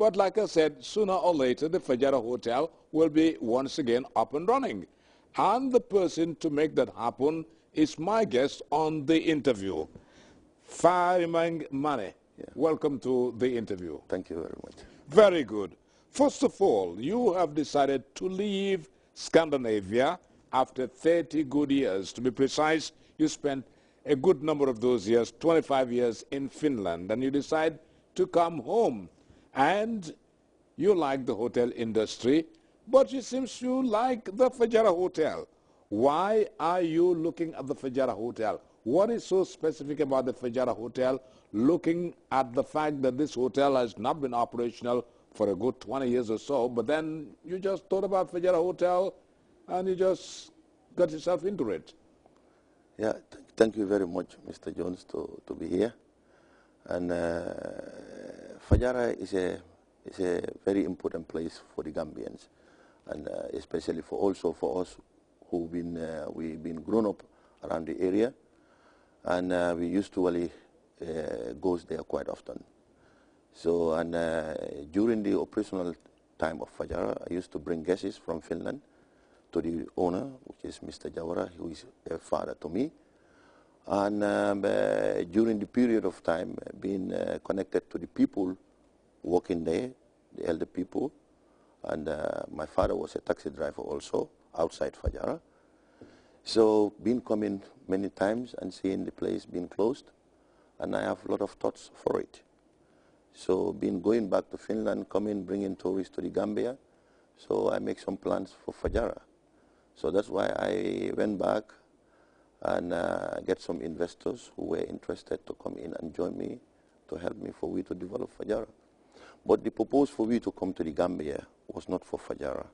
But like I said, sooner or later, the Fajara Hotel will be once again up and running. And the person to make that happen is my guest on the interview, Farimang Mane. Yeah. Welcome to the interview. Thank you very much. Very good. First of all, you have decided to leave Scandinavia after 30 good years. To be precise, you spent a good number of those years, 25 years in Finland, and you decide to come home. And you like the hotel industry, but it seems you like the Fajara Hotel. Why are you looking at the Fajara Hotel? What is so specific about the Fajara Hotel, looking at the fact that this hotel has not been operational for a good 20 years or so, but then you just thought about Fajara Hotel and you just got yourself into it? Yeah, thank you very much, Mr. Jones, to be here. And Fajara is a very important place for the Gambians, and especially also for us who've been grown up around the area, and we used to really go there quite often. So, and during the operational time of Fajara, I used to bring guests from Finland to the owner, which is Mr. Jawara, who is a father to me. And during the period of time, being connected to the people working there, the elder people, and my father was a taxi driver also outside Fajara. So been coming many times and seeing the place being closed, and I have a lot of thoughts for it. So been going back to Finland, bringing tourists to the Gambia, so I make some plans for Fajara. So that's why I went back and get some investors who were interested to come in and join me to help me for we to develop Fajara. But the purpose for we to come to the Gambia was not for Fajara.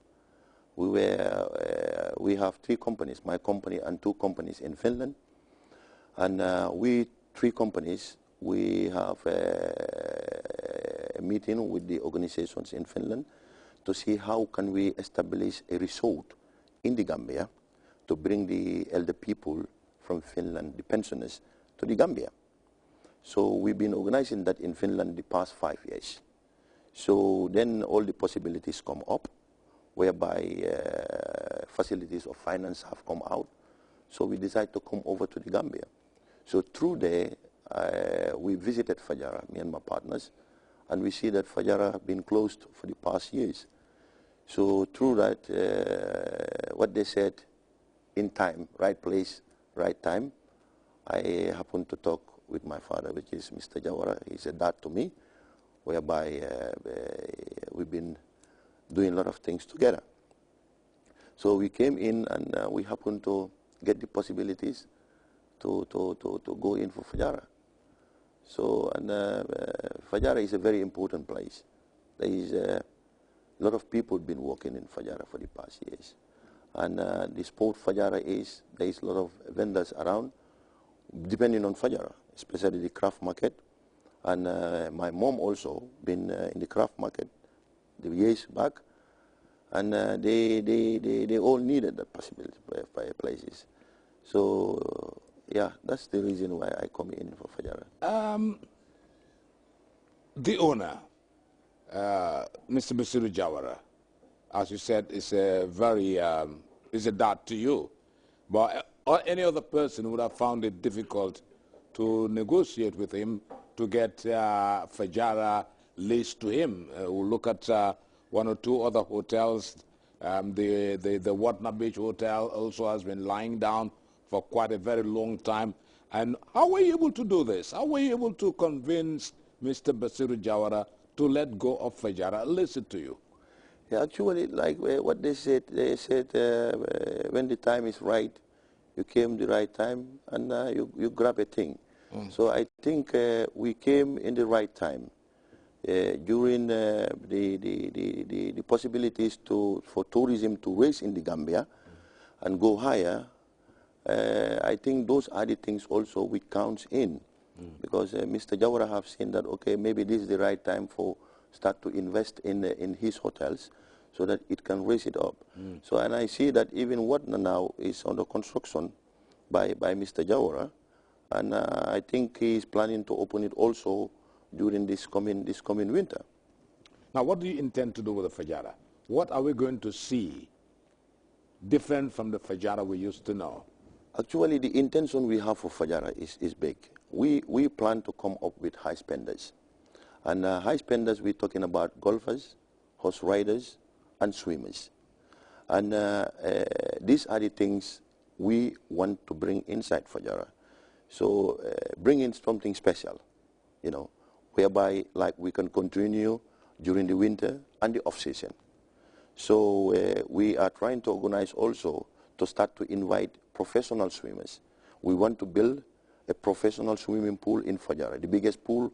We have 3 companies, my company and 2 companies in Finland. And we 3 companies, we have a meeting with the organizations in Finland to see how can we establish a resort in the Gambia to bring the elder people from Finland, the pensioners, to the Gambia. So we've been organizing that in Finland the past 5 years. So then all the possibilities come up, whereby facilities of finance have come out. So we decided to come over to the Gambia. So through there, we visited Fajara, me and my partners, and we see that Fajara have been closed for the past years. So through that, what they said, in time, right place, right time, I happened to talk with my father, which is Mr. Jawara. He's a dad to me, whereby we've been doing a lot of things together. So we came in and we happened to get the possibilities to go in for Fajara. So, and Fajara is a very important place. There is a lot of people been working in Fajara for the past years. And the sport Fajara is, there is a lot of vendors around, depending on Fajara, especially the craft market. And my mom also been in the craft market the years back, and they all needed that possibility places. So yeah, that's the reason why I come in for Fajara. The owner, Mr. Basiru Jawara, as you said, is a very is a dad to you, but any other person would have found it difficult to negotiate with him to get Fajara leased to him. We'll look at 1 or 2 other hotels. The Watna Beach Hotel also has been lying down for quite a very long time. And how were you able to do this? How were you able to convince Mr. Basiru Jawara to let go of Fajara? Listen to you. Yeah, actually, like what they said when the time is right, you came the right time and you grab a thing. So I think we came in the right time. During the possibilities for tourism to raise in the Gambia and go higher, I think those are the things also which counts in. Because Mr. Jawara have seen that, okay, maybe this is the right time for start to invest in his hotels so that it can raise it up. So, and I see that even Watna now is under construction by Mr. Jawara, and I think he is planning to open it also during this coming winter. Now, what do you intend to do with the Fajara? What are we going to see different from the Fajara we used to know? Actually, the intention we have for Fajara is big. We plan to come up with high spenders. And high spenders, we're talking about golfers, horse riders, and swimmers. And these are the things we want to bring inside Fajara. So bring in something special, you know, whereby like we can continue during the winter and the off-season. So we are trying to organize also to start to invite professional swimmers. We want to build a professional swimming pool in Fajara, the biggest pool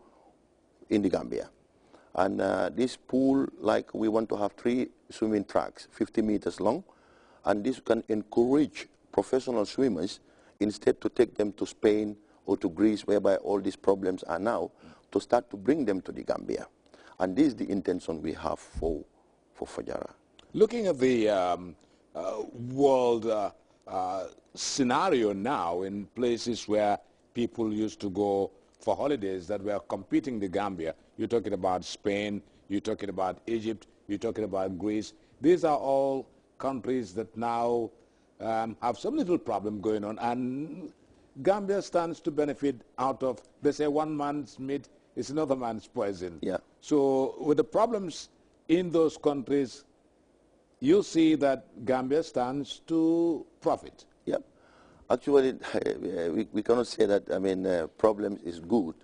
in the Gambia. And this pool, like we want to have 3 swimming tracks, 50 meters long, and this can encourage professional swimmers instead to take them to Spain or to Greece, whereby all these problems are now, to start to bring them to the Gambia. And this is the intention we have for Fajara. Looking at the world scenario now in places where people used to go for holidays that were competing the Gambia, you're talking about Spain, you're talking about Egypt, you're talking about Greece. These are all countries that now have some little problem going on, and Gambia stands to benefit out of, they say one man's meat is another man's poison. Yeah. So with the problems in those countries, you see that Gambia stands to profit. Yep. Actually, we cannot say that, I mean, problems is good,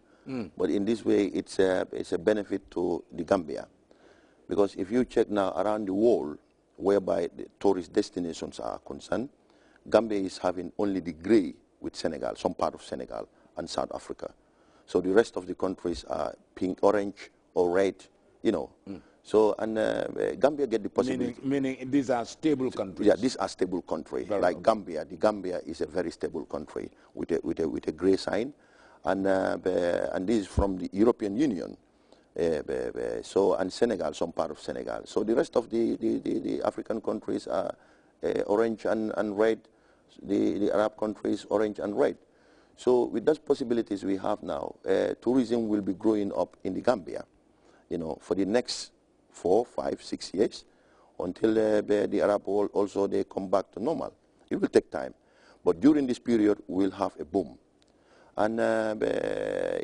but in this way, it's a benefit to the Gambia. Because if you check now around the world, whereby the tourist destinations are concerned, Gambia is having only the gray with Senegal, some part of Senegal and South Africa. So the rest of the countries are pink, orange, or red, you know. So, and Gambia get the possibility. Meaning these are stable countries. Yeah, these are stable countries. Like well. Gambia, the Gambia is a very stable country with a grey sign, and this is from the European Union. So, and Senegal, some part of Senegal. So the rest of the African countries are orange and red. The Arab countries, orange and red. So with those possibilities we have now, tourism will be growing up in the Gambia, you know, for the next 4, 5, 6 years, until the Arab world also they come back to normal. It will take time, but during this period we'll have a boom, and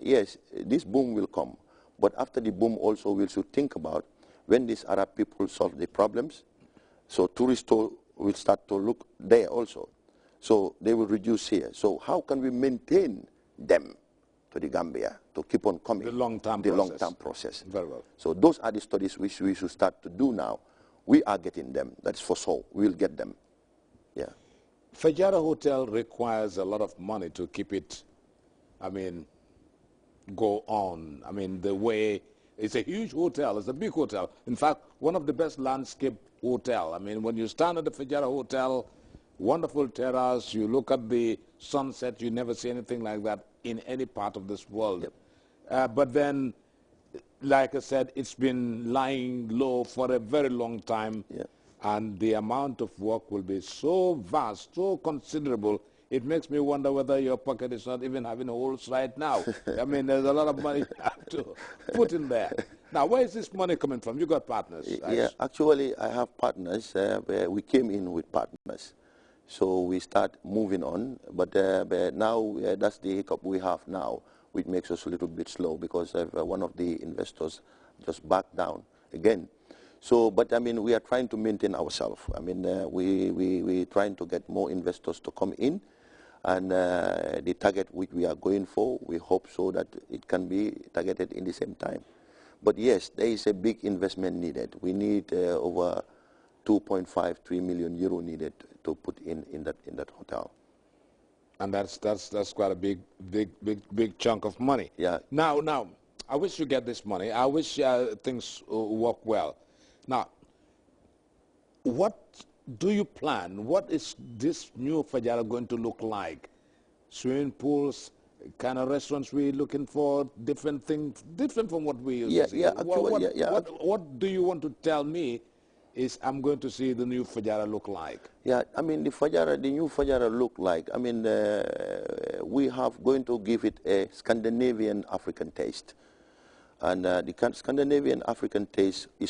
yes, this boom will come. But after the boom, also we should think about when these Arab people solve the problems, so tourists will start to look there also, so they will reduce here. So how can we maintain them to the Gambia to keep on coming? The long-term process. Very well. So those are the studies which we should start to do now. We are getting them. That's for sure. We'll get them. Yeah. Fajara Hotel requires a lot of money to keep it, I mean, go on. I mean, the way, it's a huge hotel. It's a big hotel. In fact, one of the best landscape hotel. I mean, when you stand at the Fajara Hotel, wonderful terrace, you look at the sunset, you never see anything like that in any part of this world. Yep. But then, like I said, it's been lying low for a very long time, yep. And the amount of work will be so vast, so considerable, it makes me wonder whether your pocket is not even having holes right now. I mean, there's a lot of money you have to put in there. Now, where is this money coming from? You got partners? Yeah, actually, I have partners. We came in with partners. So we start moving on, but now that's the hiccup we have now, which makes us a little bit slow because one of the investors just backed down again. So, but I mean, we are trying to maintain ourselves. I mean, we're trying to get more investors to come in, and the target which we are going for, we hope so that it can be targeted in the same time. But yes, there is a big investment needed. We need over 2.5, 3 million euro needed to put in that hotel. And that's quite a big chunk of money. Yeah. Now, I wish you get this money. I wish things work well. Now, what do you plan? What is this new Fajara going to look like? Swimming pools, kind of restaurants we're looking for, different things, different from what we used to see. Yeah, actually, what do you want to tell me is I'm going to see the new Fajara look like? Yeah, I mean, the new Fajara look like, I mean, we have going to give it a Scandinavian African taste. And the Scandinavian African taste is